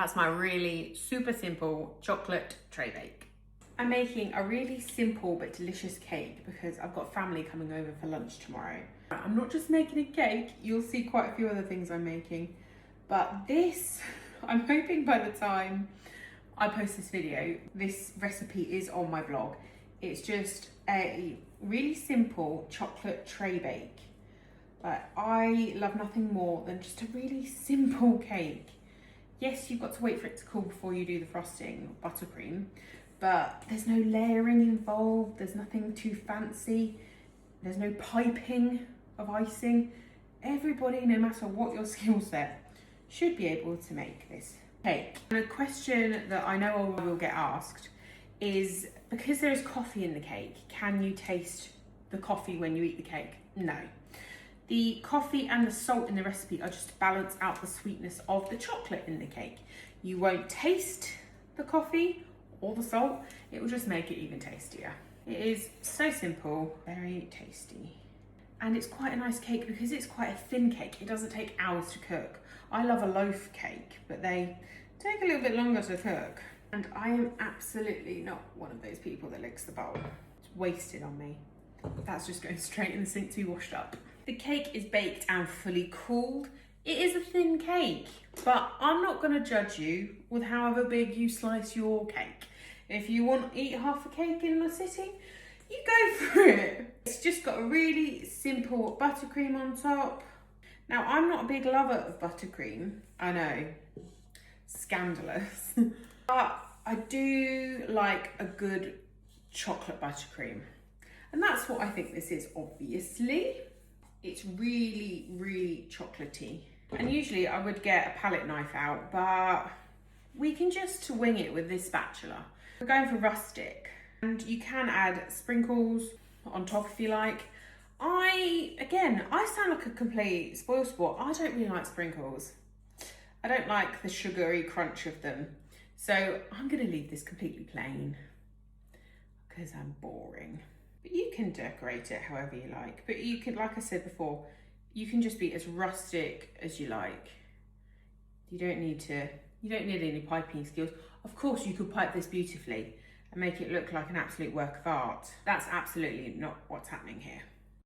That's my really super simple chocolate tray bake. I'm making a really simple but delicious cake because I've got family coming over for lunch tomorrow. I'm not just making a cake, you'll see quite a few other things I'm making, but this, I'm hoping by the time I post this video, this recipe is on my blog. It's just a really simple chocolate tray bake. But I love nothing more than just a really simple cake. Yes, you've got to wait for it to cool before you do the frosting, buttercream, but there's no layering involved, there's nothing too fancy, there's no piping of icing. Everybody, no matter what your skill set, should be able to make this cake. And a question that I know I will get asked is, because there is coffee in the cake, can you taste the coffee when you eat the cake? No. The coffee and the salt in the recipe are just to balance out the sweetness of the chocolate in the cake. You won't taste the coffee or the salt, it will just make it even tastier. It is so simple, very tasty. And it's quite a nice cake because it's quite a thin cake. It doesn't take hours to cook. I love a loaf cake, but they take a little bit longer to cook. And I am absolutely not one of those people that licks the bowl. It's wasted on me. That's just going straight in the sink to be washed up. The cake is baked and fully cooled. It is a thin cake, but I'm not going to judge you with however big you slice your cake. If you want to eat half a cake in a sitting, you go for it. It's just got a really simple buttercream on top. Now, I'm not a big lover of buttercream. I know, scandalous. But I do like a good chocolate buttercream. And that's what I think this is, obviously. It's really, really chocolatey. And usually I would get a palette knife out, but we can just wing it with this spatula. We're going for rustic. And you can add sprinkles on top if you like. I sound like a complete spoilsport. I don't really like sprinkles. I don't like the sugary crunch of them. So I'm gonna leave this completely plain because I'm boring. But you can decorate it however you like. But you can, like I said before, you can just be as rustic as you like. You don't need any piping skills. Of course, you could pipe this beautifully and make it look like an absolute work of art. That's absolutely not what's happening here.